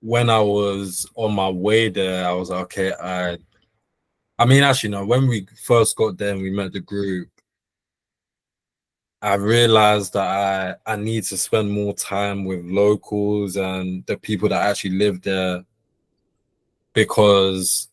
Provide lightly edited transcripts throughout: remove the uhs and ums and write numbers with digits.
when I was on my way there, I was like, okay, I mean, actually, no, when we first got there and we met the group, I realized that I need to spend more time with locals and the people that actually live there because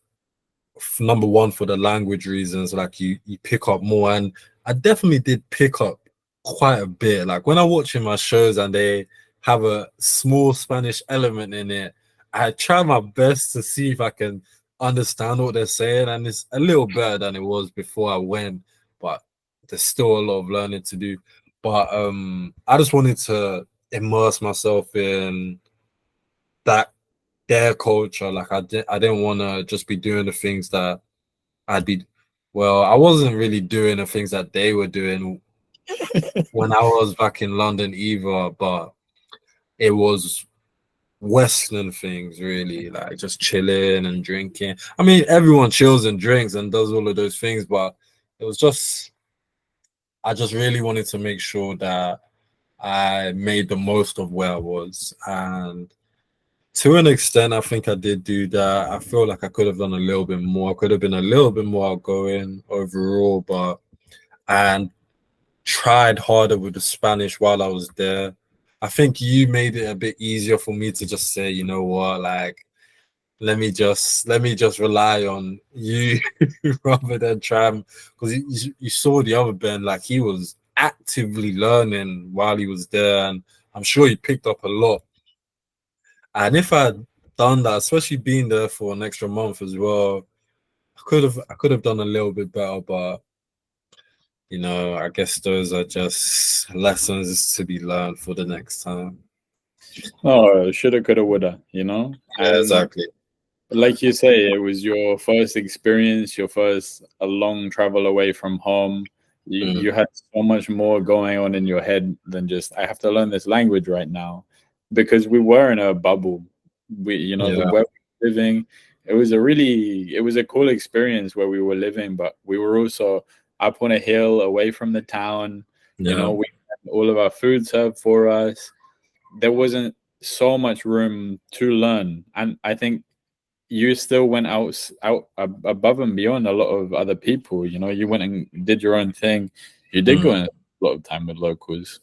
number one, for the language reasons, like you pick up more, and I definitely did pick up quite a bit. Like when I watch in my shows and they have a small Spanish element in it, I try my best to see if I can understand what they're saying, and it's a little better than it was before I went, but there's still a lot of learning to do. But I just wanted to immerse myself in that their culture. Like I didn't want to just be doing the things that I'd be, well, I wasn't really doing the things that they were doing when I was back in London either, but it was Western things really, like just chilling and drinking. I mean, everyone chills and drinks and does all of those things, but it was just, I just really wanted to make sure that I made the most of where I was. And to an extent, I think I did do that. I feel like I could have done a little bit more. I could have been a little bit more outgoing overall, but and tried harder with the Spanish while I was there. I think you made it a bit easier for me to just say, you know what, like let me just rely on you rather than try because you saw the other Ben, like he was actively learning while he was there, and I'm sure he picked up a lot. And if I'd done that, especially being there for an extra month as well, I could have done a little bit better, but I guess those are just lessons to be learned for the next time. Oh, shoulda, coulda, woulda, Yeah, and exactly. like you say, it was your first experience, your first a long travel away from home. You Mm, had so much more going on in your head than just I have to learn this language right now, because we were in a bubble. The yeah, where we were living, it was a cool experience where we were living, but we were also up on a hill away from the town. yeah. We had all of our food served for us. There wasn't so much room to learn, and I think you still went above and beyond a lot of other people. You went and did your own thing. You did go Mm. in a lot of time with locals.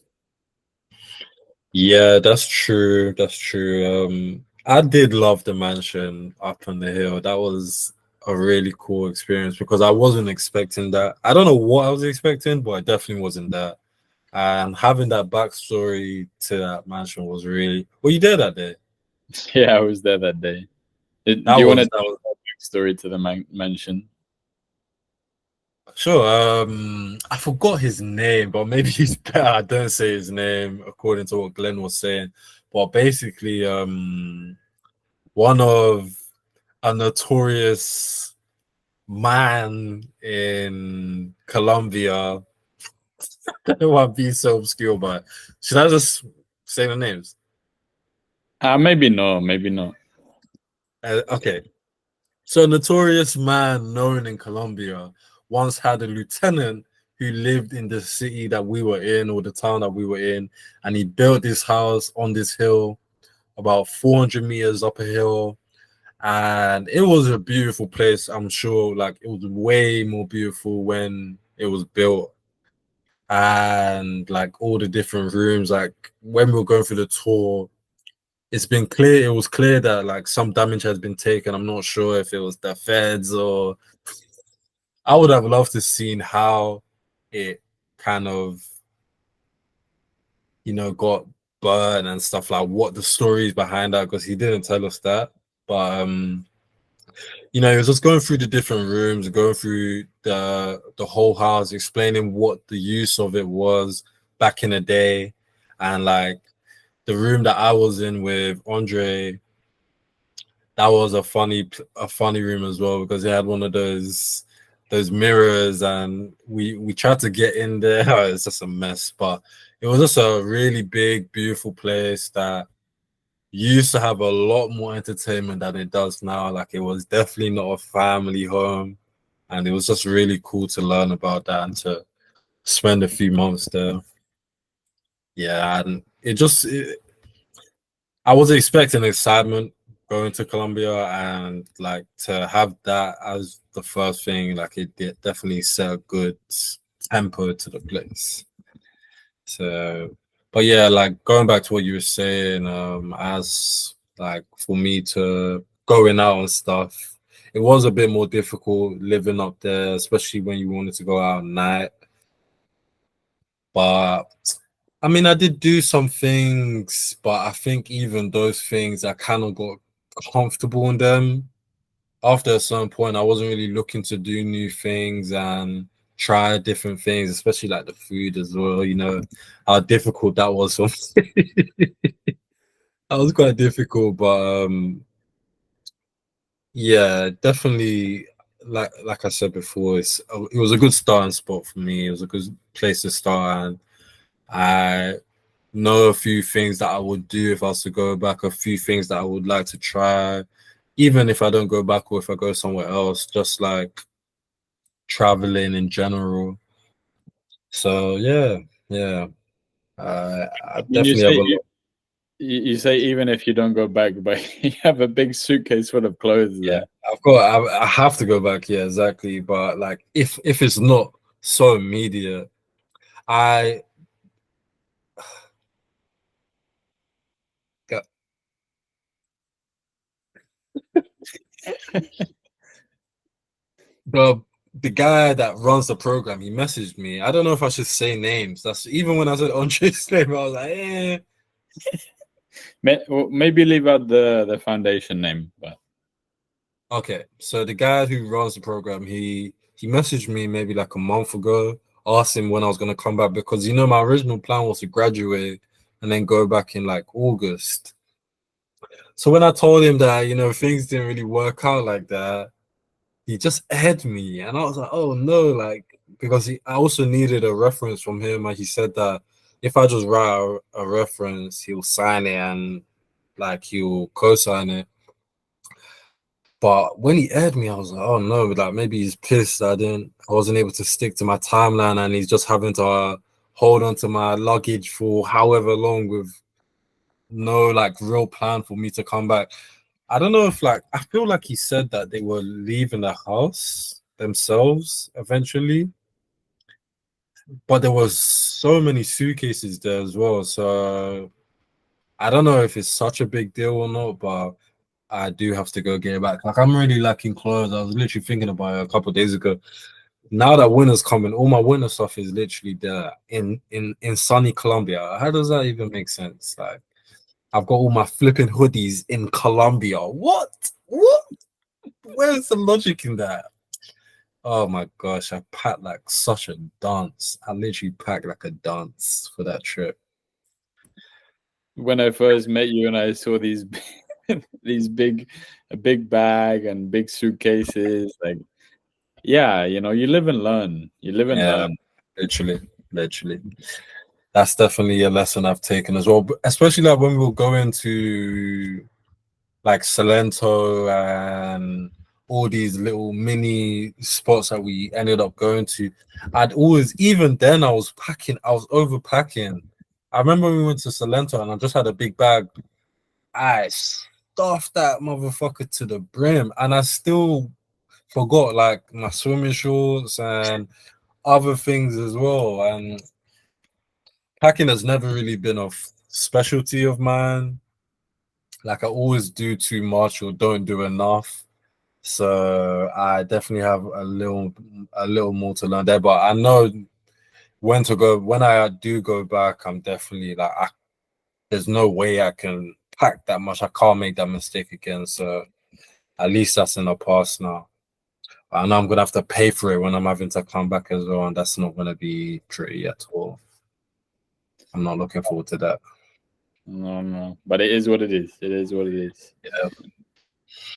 Yeah, that's true. That's true. I did love the mansion up on the hill. That was a really cool experience because I wasn't expecting that. I don't know what I was expecting, but I definitely wasn't that. And having that backstory to that mansion was really. Well, you did that day. Yeah, I was there that day. Do That you want to was that tell was a quick story to the mansion? sure. I forgot his name, but maybe he's better. I don't say his name according to what Glenn was saying. But basically, one of a notorious man in Colombia. I don't want to be so obscure, but should I just say the names? Maybe no, maybe not. Okay. So, a notorious man known in Colombia once had a lieutenant who lived in the city that we were in or the town that we were in, and he built this house on this hill about 400 meters up a hill. And it was a beautiful place. I'm sure, like, it was way more beautiful when it was built. And like all the different rooms, like when we were going through the tour, it was clear that like some damage has been taken. I'm not sure if it was the feds or I would have loved to seen how it kind of, got burned and stuff, like what the stories behind that, because he didn't tell us that. But he was just going through the different rooms, going through the whole house, explaining what the use of it was back in the day. And like the room that I was in with Andre, that was a funny room as well because it had one of those mirrors, and we tried to get in there. It's just a mess, but it was just a really big, beautiful place that used to have a lot more entertainment than it does now. Like it was definitely not a family home, and it was just really cool to learn about that and to spend a few months there. Yeah, and I was expecting excitement, going to Colombia, and like to have that as the first thing, like it definitely set a good tempo to the place. So, but yeah, like going back to what you were saying, as like for me to going out and stuff, it was a bit more difficult living up there, especially when you wanted to go out at night. But I mean, I did do some things, but I think even those things, I kind of got comfortable in them. After a certain point, I wasn't really looking to do new things and try different things, especially like the food as well. You know how difficult that was for me. That was quite difficult, but yeah, definitely. Like I said before, it was a good starting spot for me. It was a good place to start, and I know a few things that I would do if I was to go back, a few things that I would like to try, even if I don't go back or if I go somewhere else, just like traveling in general. So yeah, yeah, I When you definitely have say a lot. you say even if you don't go back, but you have a big suitcase full of clothes Yeah, there. I have to go back. Yeah, exactly. But like, if it's not so immediate, I got the the guy that runs the program. He messaged me. I don't know if I should say names. That's even when I said Andre's name, I was like, eh. Maybe leave out the foundation name, but Okay, so the guy who runs the program, he messaged me maybe like a month ago, asking when I was gonna come back because my original plan was to graduate and then go back in like August. So when I told him that things didn't really work out like that, he just aired me, and I was like, oh no, like because I also needed a reference from him, and he said that if I just write a reference, he'll sign it and like he'll co-sign it. But when he aired me, I was like, oh no, like maybe he's pissed I wasn't able to stick to my timeline and he's just having to hold on to my luggage for however long with no like real plan for me to come back. I don't know if like I feel like he said that they were leaving the house themselves eventually, but there was so many suitcases there as well. So I don't know if it's such a big deal or not, but I do have to go get it back. Like I'm really lacking clothes. I was literally thinking about it a couple of days ago. Now that winter's coming, all my winter stuff is literally there in sunny Colombia. How does that even make sense? Like I've got all my flipping hoodies in Colombia. What? What? Where's the logic in that? Oh my gosh, I packed like such a dance. I literally packed like a dance for that trip. when I first met you and I saw these these a big bag and big suitcases, like yeah, you live and learn. You live and Yeah, learn. literally, literally. That's definitely a lesson I've taken as well. Especially like when we were going to like Salento and all these little mini spots that we ended up going to. I'd always, even then, I was overpacking. I remember we went to Salento and I just had a big bag. I stuffed that motherfucker to the brim, and I still forgot like my swimming shorts and other things as well. And packing has never really been a specialty of mine. Like I always do too much or don't do enough. So I definitely have a little more to learn there. But I know when to go. When I do go back, I'm definitely like there's no way I can pack that much. I can't make that mistake again. So at least that's in the past now. I know I'm gonna have to pay for it when I'm having to come back as well, and that's not gonna be pretty at all. I'm not looking forward to that. No, no, but it is what it is. It is what it is. Yeah.